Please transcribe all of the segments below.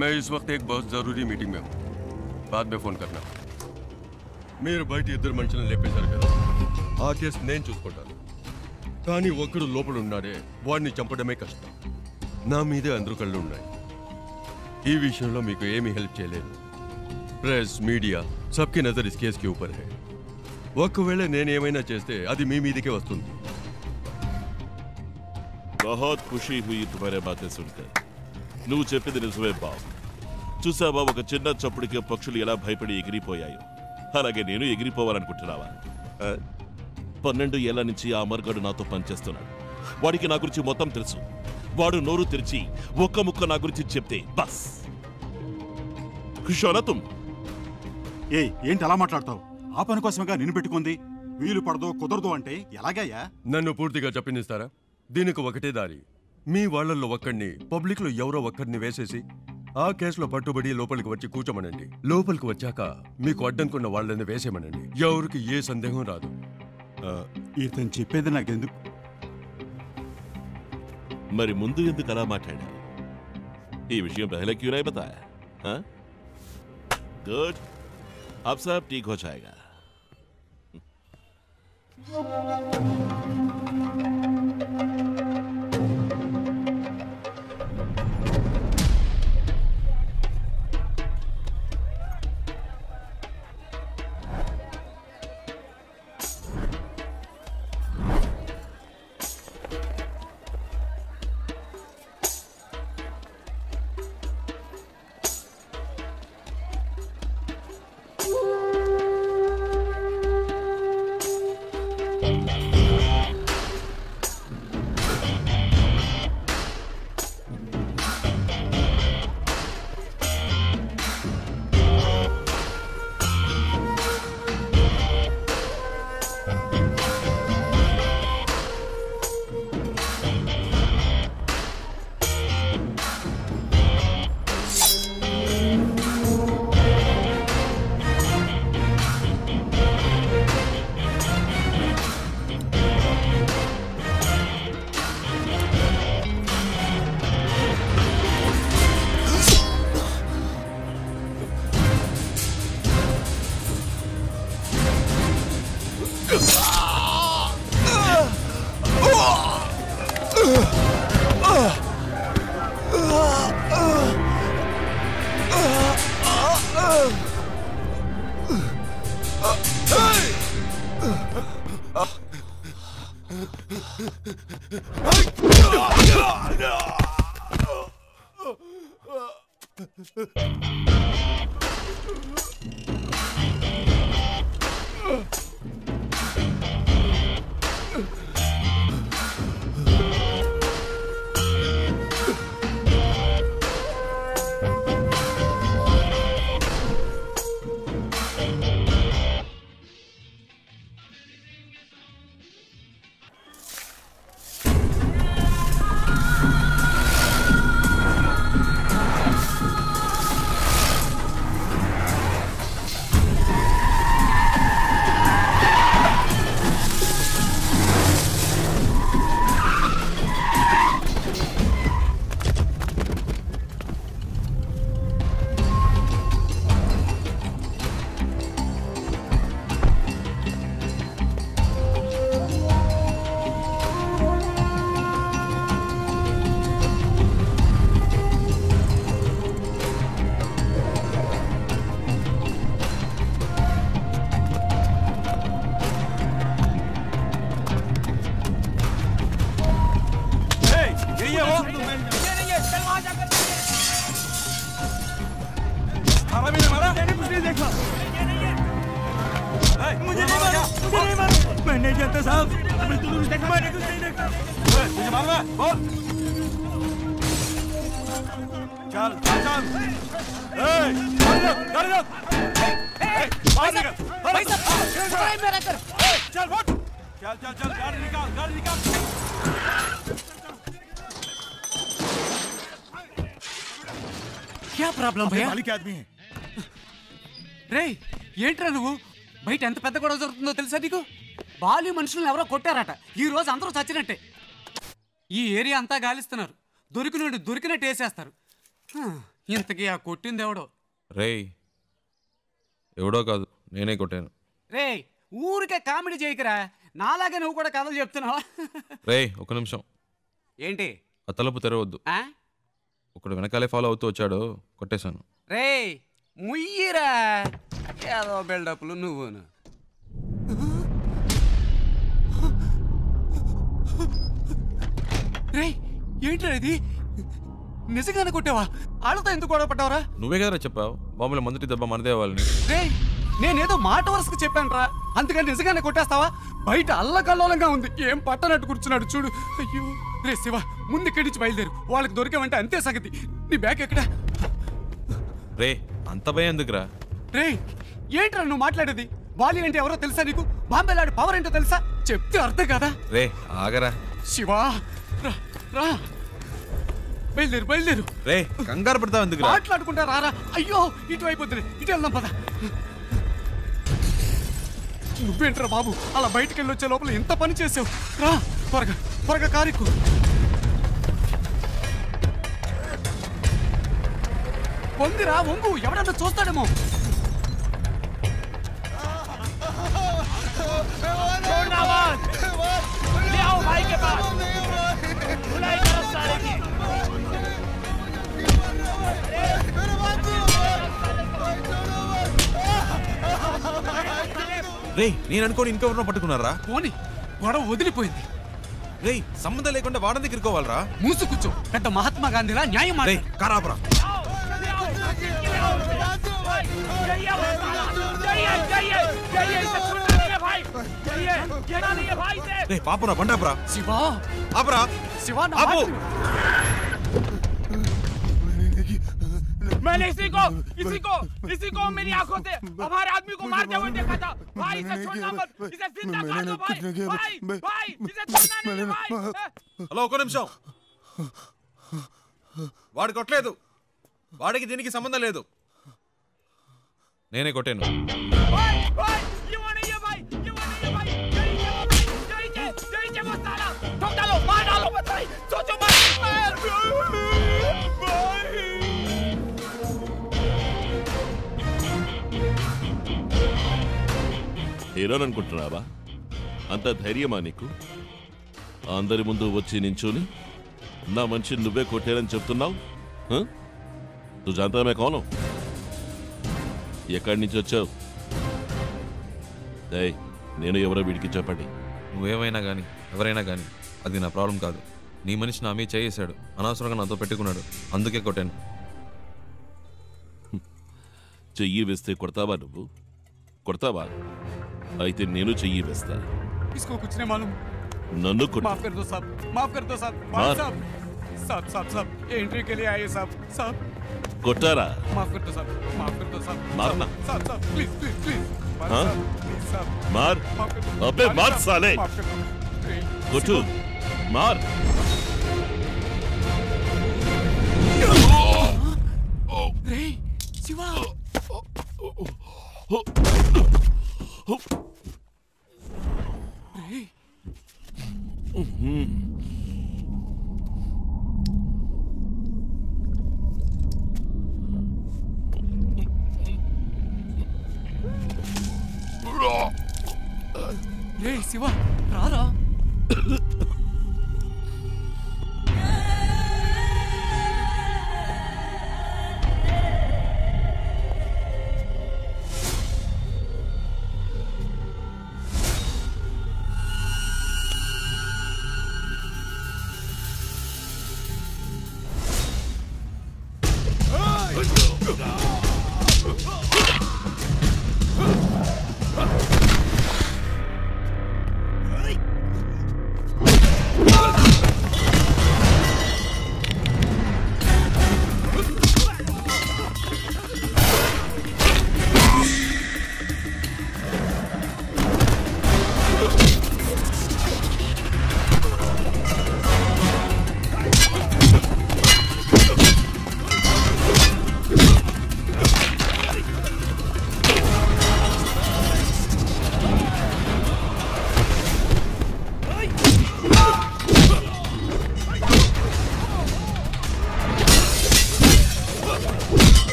मैं इस वक्त एक बहुत जरूरी मीटिंग में हूँ, बाद में फोन करना। మీరు బయట ఇద్దరు మనుషులను లేపేశారు కదా, ఆ కేసు నేను చూసుకుంటాను. కానీ ఒక్కడు లోపల ఉన్నాడే, వాడిని చంపడమే కష్టం. నా మీదే అందరూ కళ్ళు ఉన్నాయి. ఈ విషయంలో మీకు ఏమీ హెల్ప్ చేయలేదు. ప్రెస్, మీడియా सबकी नजर इस केस के ऊपर है. ఒకవేళ నేనేమైనా చేస్తే అది మీ మీదకే వస్తుంది. बहुत खुशी हुई तुम्हारे बातें सुनकर. నువ్వు చెప్పింది నిజమే బాబు. చూసావా, ఒక చిన్న చప్పుడికి పక్షులు ఎలా భయపడి ఎగిరిపోయాయో, అలాగే నేను ఎగిరిపోవాలనుకుంటున్నావా? 12 ఏళ్ల నుంచి ఆ అమర్గాడు నాతో పనిచేస్తున్నాడు. వాడికి నా గురించి మొత్తం తెలుసు. వాడు నోరు తెరిచి ఒక్క ముక్క నా గురించి చెప్తే బస్. ఖుషోనా ఏంటి అలా మాట్లాడతావు? ఆ పని కోసమేగా నిన్ను పెట్టుకుంది. వీలు పడదో కుదరదు అంటే ఎలాగయ్యా? నన్ను పూర్తిగా చెప్పనిస్తారా? దీనికి ఒకటే దారి. మీ వాళ్లలో ఒక్కడిని, పబ్లిక్ లో ఎవరో ఒక్కడిని వేసేసి ఆ కేసులో పట్టుబడి లోపలికి వచ్చి కూర్చోమనండి. లోపలికి వచ్చాక మీకు అడ్డంకున్న వాళ్ళని వేసేమనండి. ఎవరికి ఏ సందేహం రాదు. ఇతను చెప్పేది నాకెందుకు? మరి ముందు ఎందుకు అలా మాట్లాడా? ఈ విషయం పहले क्यों नहीं बताया? हाँ? गुड, अब सब ठीक हो जाएगा. क्या प्रॉब्लम भैया? मालिक आदमी है रे ఏంట్రా నువ్వు బయట ఎంత పెద్ద గొడవ జరుగుతుందో తెలుసా నీకు? బాలి మనుషులను ఎవరో కొట్టారట. ఈ రోజు అందరూ చచ్చినట్టే. ఈ ఏరియా అంతా గాలిస్తున్నారు. దొరికినట్టు వేసేస్తారు. ఇంతకీ ఆ కొట్టింది ఎవడో? రేయ్, ఎవడో కాదు, నేనే కొట్టాను. రే, ఊరికే కామెడీ చేయకరా. నాలాగే నువ్వు కూడా కథలు చెప్తున్నావా? రేయ్, ఒక నిమిషం. ఏంటి? ఆ తలుపు తెరవద్దు. ఒకడు వెనకాలే ఫాలో అవుతూ వచ్చాడు, కొట్టేశాను. రే ముయ్యిరా, ఏదో బిల్డప్లు నువ్వును. రే ఏంట్రా ఇది? నిజంగానే కొట్టావా? ఆళ్ళతో ఎందుకు గొడవ పడ్డావరా? నువ్వే కదరా చెప్పావు మామూలు మొదటి దెబ్బ మనదే వాళ్ళని. రే నేనేదో మాట వరుసకు చెప్పాను రా, అందుకని నిజంగానే కొట్టేస్తావా? బయట అల్లకల్లోలంగా ఉంది, ఏం పట్టనట్టు కూర్చున్నాడు చూడు. అయ్యో రే శివ, ముందు ఇక్కడి నుంచి బయలుదేరు. వాళ్ళకి దొరికామంటే అంతే సంగతి. నీ బ్యాగ్ ఎక్కడా? రే అంత భయం ఎందుకురా? రే ఏంట్రా నువ్వు మాట్లాడేది? బాలి అంటే ఎవరో తెలుసా నీకు? బాంబేలాడి పవర్ ఏంటో తెలుసా? చెప్తే అర్థం కదా. రే ఆగరా శివా, రా రా, బయలుదేరు. రే కంగారు పడతావు ఎందుకు? మాట్లాడుకుంటా రారా. అయ్యో ఇటు అయిపోతుంది, ఇటు వెళ్దాం పద. నువ్వేంట్రా బాబు అలా బయటికి వెళ్ళి వచ్చే లోపల ఎంత పని చేసావు? రా త్వరగా కారెక్కు. వంగిరా వంగు, ఎవడన్నా చూస్తాడేమో. రే నేను అనుకోని ఇంకెవరినో పట్టుకున్నారా? పోనీ గొడవ వదిలిపోయింది. రే సంబంధం లేకుండా వాడని దగ్గరుకోవాలరా. మూసు కూర్చో, పెద్ద మహాత్మా గాంధీలా న్యాయం. రే కారాపరా. రే పాపురా, బండాపురా. శివా ఆపరా. శివా ఆపు. मैंने इसी को मेरी आंखों से हमारे आदमी को मारते हुए देखा था। भाई इसे छोड़ना मत, इसे जिंदा मार दो भाई, इसे छोड़ना नहीं भाई। హలో ఒక నిమిషం. వాడు కొట్టలేదు, వాడికి దీనికి సంబంధం లేదు. నేనే కొట్టాను. ये वो नहीं है भाई, यही वो साला ठोक डालो, मार डालो मत भाई, सोचो मत भाई। హీరోననుకుంటున్నావా? అంత ధైర్యమా నీకు? అందరి ముందు వచ్చి నించుని నా మనిషిని నువ్వే కొట్టారని చెప్తున్నావు? తు జాంతా మే కౌన్ హూ? ఎక్కడి నుంచి వచ్చావు? నేను ఎవరో వీడికి చెప్పండి. నువ్వేమైనా కానీ ఎవరైనా కానీ అది నా ప్రాబ్లం కాదు. నీ మనిషి నా మీద చేసాడు, అనవసరంగా నాతో పెట్టుకున్నాడు, అందుకే కొట్టాను. చెయ్యి వేస్తే కొడతావా? నువ్వు కొడతావా? అయితే నేను చెయ్యి వేస్తా. इसको कुछ नहीं मालूम. నన్ను కొట్టు. माफ कर दो साहब, माफ कर दो साहब. मार. साहब एंट्री के लिए आए साहब. కొట్టారా? माफ कर दो साहब. मारना. साहब प्लीज. हाँ? साहब मार. माफ कर दो. अबे मार साले. माफ कर दो. కొట్టు. మార్. రే శివా. రే రే శివా రారా.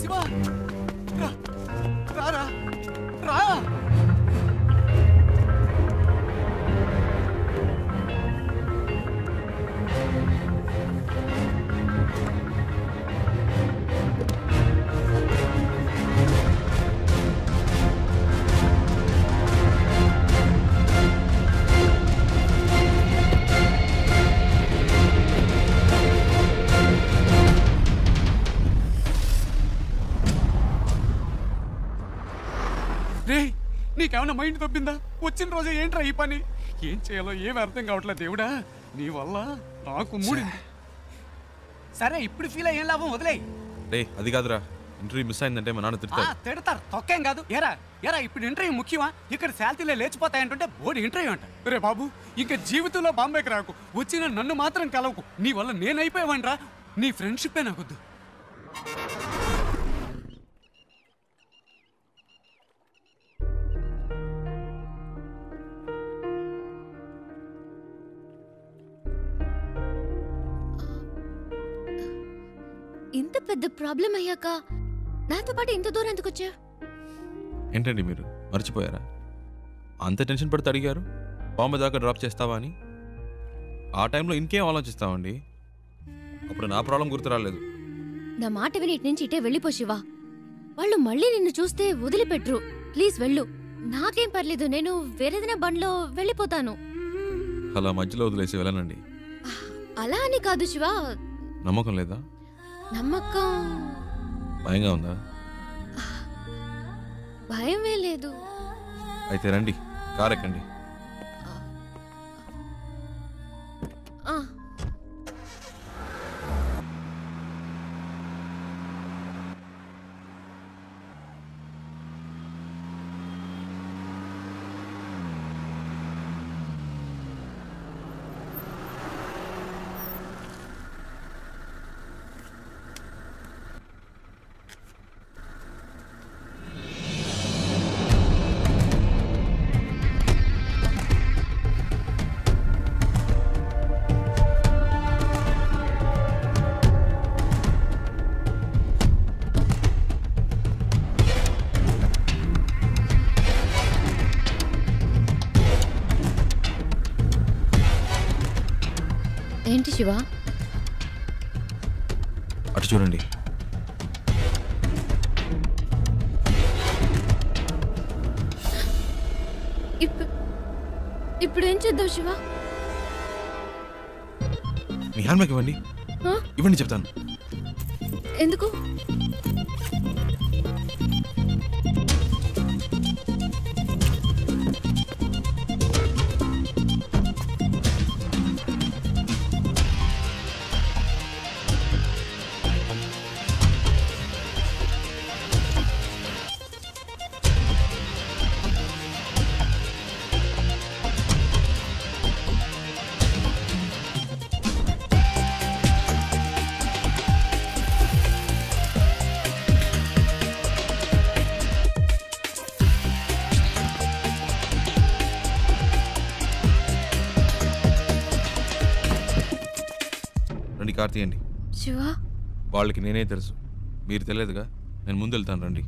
శివ రా రా రా రే నీకేమన్నా మైండ్ తప్పిందా? వచ్చిన రోజే ఏంట్రా ఈ పని? ఏం చేయాలో ఏం అర్థం కావట్లేదు దేవుడా, నీ వల్ల నాకు మూడింది. సరే ఇప్పుడు ఫీల్ అయ్యేం లాభం, వదిలే. రే అది కాదురా, ఇంటర్వ్యూ మిస్ అయిందంటే మా నాన్న తిడతారు. తిడతారు, తొక్కేం కాదు. ఎరా ఎరా ఇప్పుడు ఇంటర్వ్యూ ముఖ్యమా? ఇక్కడ శాలరీలే లేచిపోతాయంటుంటే బోర్డు ఇంటర్వ్యూ అంట. రే బాబు, ఇంకా జీవితంలో బాంబేకి రాకు, వచ్చిన నన్ను మాత్రం కలవకు. నీ వల్ల నేనైపోయావనరా, నీ ఫ్రెండ్షిప్పే నాకొద్దు. ఇంత పెద్ద ప్రాబ్లం అయ్యాక నాతో పాటు ఇంత దూరం ఎందుకు వచ్చా? ఏంటండి మీరు మర్చిపోయారా? అంత టెన్షన్ పడితే అడిగారు బాంబే దాకా డ్రాప్ చేస్తావా అని. ఆ టైంలో ఇంకేం ఆలోచిస్తావండి? అప్పుడు నా ప్రాబ్లం గుర్తు రాలేదు. నా మాట విని ఇటు నుంచి ఇటే వెళ్ళిపో శివా. వాళ్ళు మళ్ళీ నిన్ను చూస్తే వదిలిపెట్టరు. ప్లీజ్ వెళ్ళు. నాకేం పర్లేదు, నేను వేరేదైనా బండ్లో వెళ్ళిపోతాను. అలా మధ్యలో వదిలేసి వెళ్ళనండి. అలా అని కాదు శివా. నమ్మకం లేదా? నమ్మకం. భయంగా ఉందా? భయమే లేదు. అయితే రండి, కార్ ఎక్కండి. ఏంటి శివా? అటు చూడండి. ఇప్పుడు ఏం చేద్దాం శివా? మీ హ్యాండ్ ఇవ్వండి. ఇవ్వండి చెప్తాను. ఎందుకు? కార్ తీయండి. శివా, వాళ్ళకి నేనే తెలుసు, మీరు తెలియదుగా. నేను ముందు వెళ్తాను, రండి.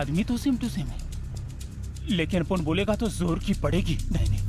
आदमी तो सेम टू सेम है, लेकिन अपन बोलेगा तो जोर की पड़ेगी। नहीं नहीं,